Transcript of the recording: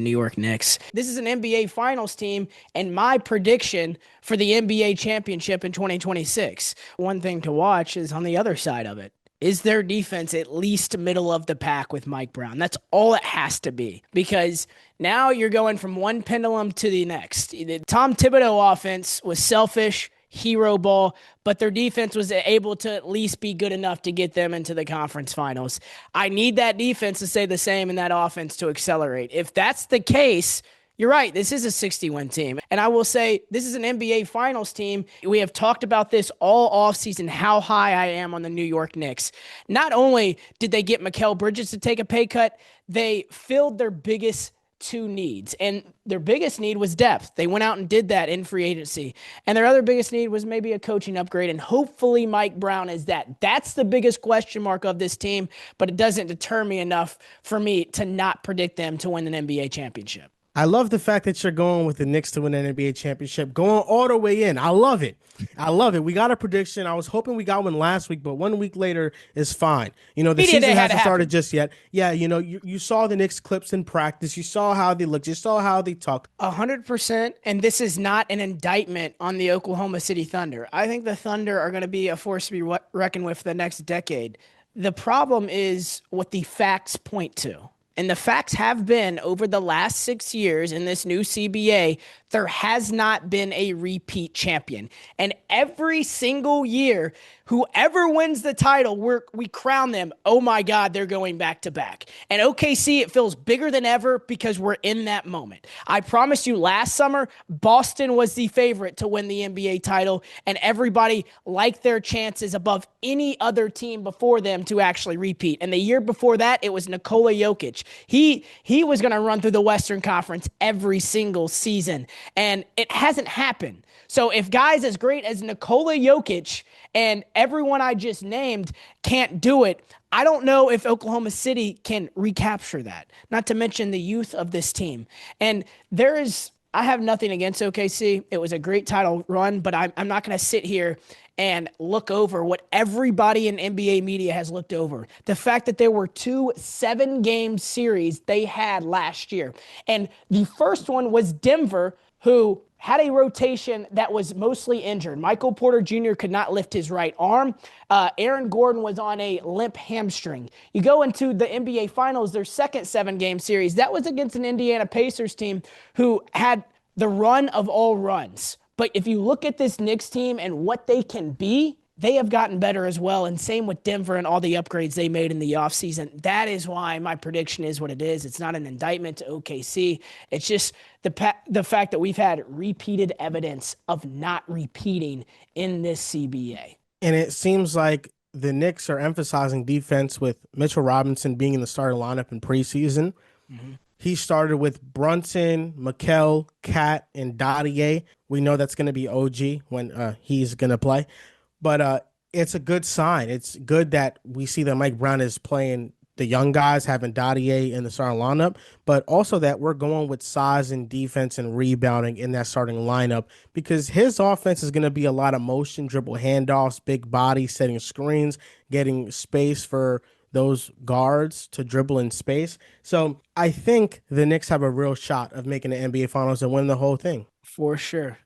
New York Knicks. This is an NBA Finals team, and my prediction for the NBA championship in 2026. One thing to watch is on the other side of it. Is their defense at least middle of the pack with Mike Brown? That's all it has to be, because now you're going from one pendulum to the next. The Tom Thibodeau offense was selfish, hero ball, but their defense was able to at least be good enough to get them into the conference finals. I need that defense to stay the same and that offense to accelerate. If that's the case, you're right. This is a 60-win team. And I will say this is an NBA Finals team. We have talked about this all offseason, how high I am on the New York Knicks. Not only did they get Mikal Bridges to take a pay cut, they filled their biggest two needs. And their biggest need was depth. They went out and did that in free agency. And their other biggest need was maybe a coaching upgrade. And hopefully Mike Brown is that. That's the biggest question mark of this team, but it doesn't deter me enough for me to not predict them to win an NBA championship. I love the fact that you're going with the Knicks to win an NBA championship, going all the way in. I love it. I love it. We got a prediction. I was hoping we got one last week, but 1 week later is fine. The season hasn't started just yet. Yeah, you saw the Knicks clips in practice. You saw how they looked. You saw how they talked. 100%. And this is not an indictment on the Oklahoma City Thunder. I think the Thunder are going to be a force to be reckoned with for the next decade. The problem is what the facts point to. And the facts have been over the last 6 years in this new CBA, there has not been a repeat champion. And every single year, whoever wins the title, we crown them. Oh my God, they're going back to back. And OKC, it feels bigger than ever because we're in that moment. I promise you, last summer, Boston was the favorite to win the NBA title, and everybody liked their chances above any other team before them to actually repeat. And the year before that, it was Nikola Jokic. He was going to run through the Western Conference every single season, and it hasn't happened. So if guys as great as Nikola Jokic and everyone I just named can't do it, I don't know if Oklahoma City can recapture that, not to mention the youth of this team. And I have nothing against OKC. It was a great title run, but I'm not going to sit here and look over what everybody in NBA media has looked over. The fact that there were 2 7-game series they had last year. And the first one was Denver, who had a rotation that was mostly injured. Michael Porter Jr. could not lift his right arm. Aaron Gordon was on a limp hamstring. You go into the NBA Finals, their second 7-game series. That was against an Indiana Pacers team who had the run of all runs. But if you look at this Knicks team and what they can be, they have gotten better as well. And same with Denver and all the upgrades they made in the offseason. That is why my prediction is what it is. It's not an indictment to OKC. It's just the fact that we've had repeated evidence of not repeating in this CBA. And it seems like the Knicks are emphasizing defense with Mitchell Robinson being in the starting lineup in preseason. Mm-hmm. He started with Brunson, Mikal, Cat, and Dottier. We know that's going to be OG when he's going to play. But it's a good sign. It's good that we see that Mike Brown is playing the young guys, having Dottier in the starting lineup, but also that we're going with size and defense and rebounding in that starting lineup, because his offense is going to be a lot of motion, dribble handoffs, big body, setting screens, getting space for those guards to dribble in space. So I think the Knicks have a real shot of making the NBA Finals and winning the whole thing. For sure.